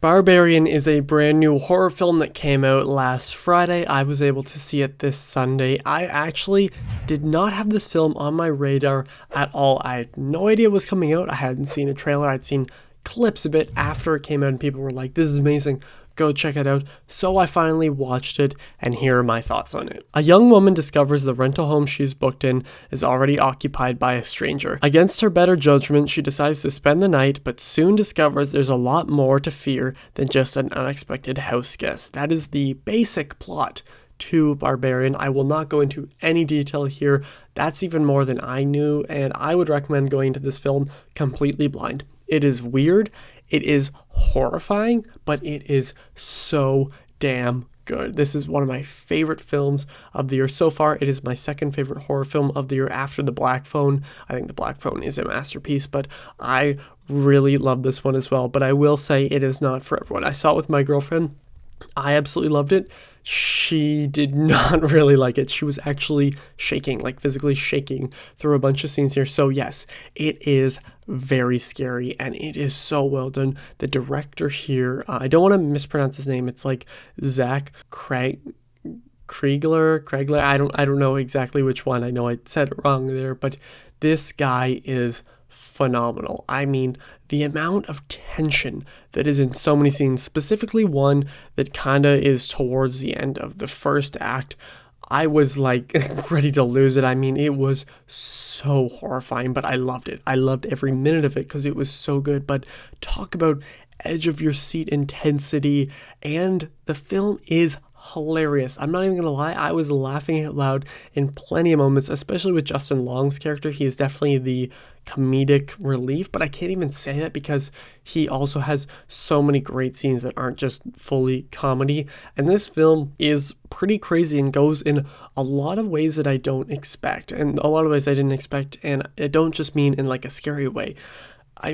Barbarian is a brand new horror film that came out last Friday. I was able to see it this Sunday. I actually did not have this film on my radar at all. I had no idea it was coming out. I hadn't seen a trailer. I'd seen clips of it after it came out and people were like, this is amazing. Go check it out. So I finally watched it, and here are my thoughts on it. A young woman discovers the rental home she's booked in is already occupied by a stranger. Against her better judgment, she decides to spend the night, but soon discovers there's a lot more to fear than just an unexpected house guest. That is the basic plot to Barbarian. I will not go into any detail here. That's even more than I knew, and I would recommend going to this film completely blind. It is weird. It is horrifying, but it is so damn good. This is one of my favorite films of the year so far. It is my second favorite horror film of the year after The Black Phone. I think The Black Phone is a masterpiece, but I really love this one as well. But I will say it is not for everyone. I saw it with my girlfriend. I absolutely loved it. She did not really like it. She was actually shaking, like physically shaking through a bunch of scenes here. So yes, it is very scary and it is so well done. The director here, I don't want to mispronounce his name. It's like Zach Cregler. I don't know exactly which one. I know I said it wrong there, but this guy is phenomenal. I mean, the amount of tension that is in so many scenes, specifically one that kind of is towards the end of the first act, I was like ready to lose it. I mean, it was so horrifying, but I loved it. I loved every minute of it because it was so good. But talk about edge of your seat intensity, and the film is hilarious. I'm not even gonna lie, I was laughing out loud in plenty of moments, especially with Justin Long's character. He is definitely the comedic relief, but I can't even say that because he also has so many great scenes that aren't just fully comedy. And this film is pretty crazy and goes in a lot of ways that I don't expect, and a lot of ways I didn't expect, and I don't just mean in like a scary way.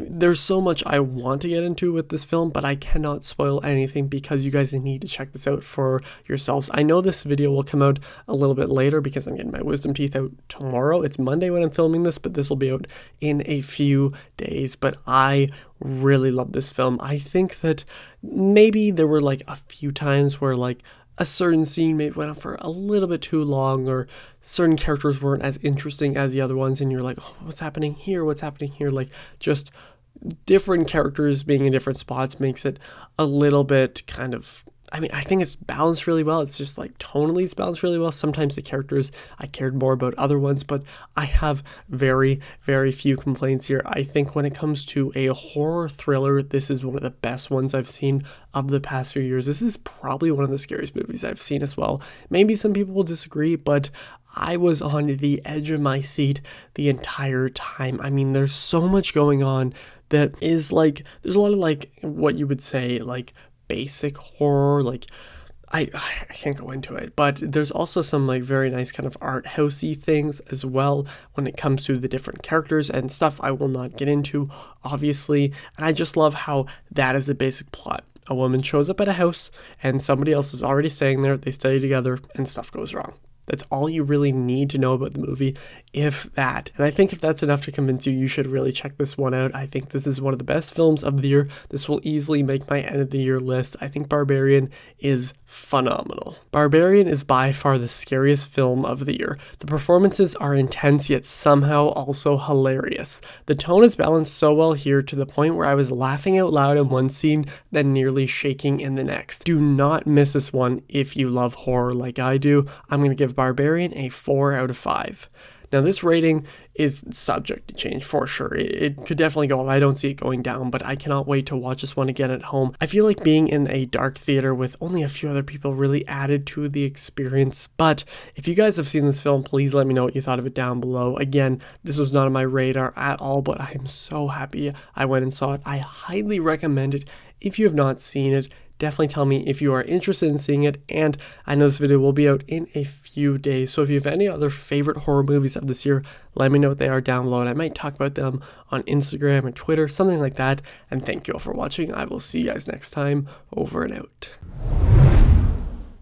There's so much I want to get into with this film, but I cannot spoil anything because you guys need to check this out for yourselves. I know this video will come out a little bit later because I'm getting my wisdom teeth out tomorrow. It's Monday when I'm filming this, but this will be out in a few days. But I really love this film. I think that maybe there were like a few times where like a certain scene maybe went on for a little bit too long, or certain characters weren't as interesting as the other ones, and you're like, oh, what's happening here? What's happening here? Like, just different characters being in different spots makes it a little bit kind of, I mean, I think it's balanced really well. It's just like tonally it's balanced really well. Sometimes the characters I cared more about other ones, but I have very, very few complaints here. I think when it comes to a horror thriller, this is one of the best ones I've seen of the past few years. This is probably one of the scariest movies I've seen as well. Maybe some people will disagree, but I was on the edge of my seat the entire time. I mean, there's so much going on that is like, there's a lot of like what you would say like basic horror, like I can't go into it, but there's also some like very nice kind of art housey things as well when it comes to the different characters and stuff I will not get into, obviously. And I just love how that is the basic plot. A woman shows up at a house and somebody else is already staying there, they stay together, and stuff goes wrong. That's all you really need to know about the movie, if that. And I think if that's enough to convince you, you should really check this one out. I think this is one of the best films of the year. This will easily make my end of the year list. I think Barbarian is phenomenal. Barbarian is by far the scariest film of the year. The performances are intense yet somehow also hilarious. The tone is balanced so well here to the point where I was laughing out loud in one scene, then nearly shaking in the next. Do not miss this one if you love horror like I do. I'm going to give Barbarian a 4 out of 5. Now this rating is subject to change for sure. It could definitely go up. I don't see it going down, but I cannot wait to watch this one again at home. I feel like being in a dark theater with only a few other people really added to the experience. But if you guys have seen this film, please let me know what you thought of it down below. Again, this was not on my radar at all, but I am so happy I went and saw it. I highly recommend it. If you have not seen it, definitely tell me if you are interested in seeing it, and I know this video will be out in a few days, so if you have any other favorite horror movies of this year, let me know what they are down below, and I might talk about them on Instagram or Twitter, something like that. And thank you all for watching. I will see you guys next time. Over and out.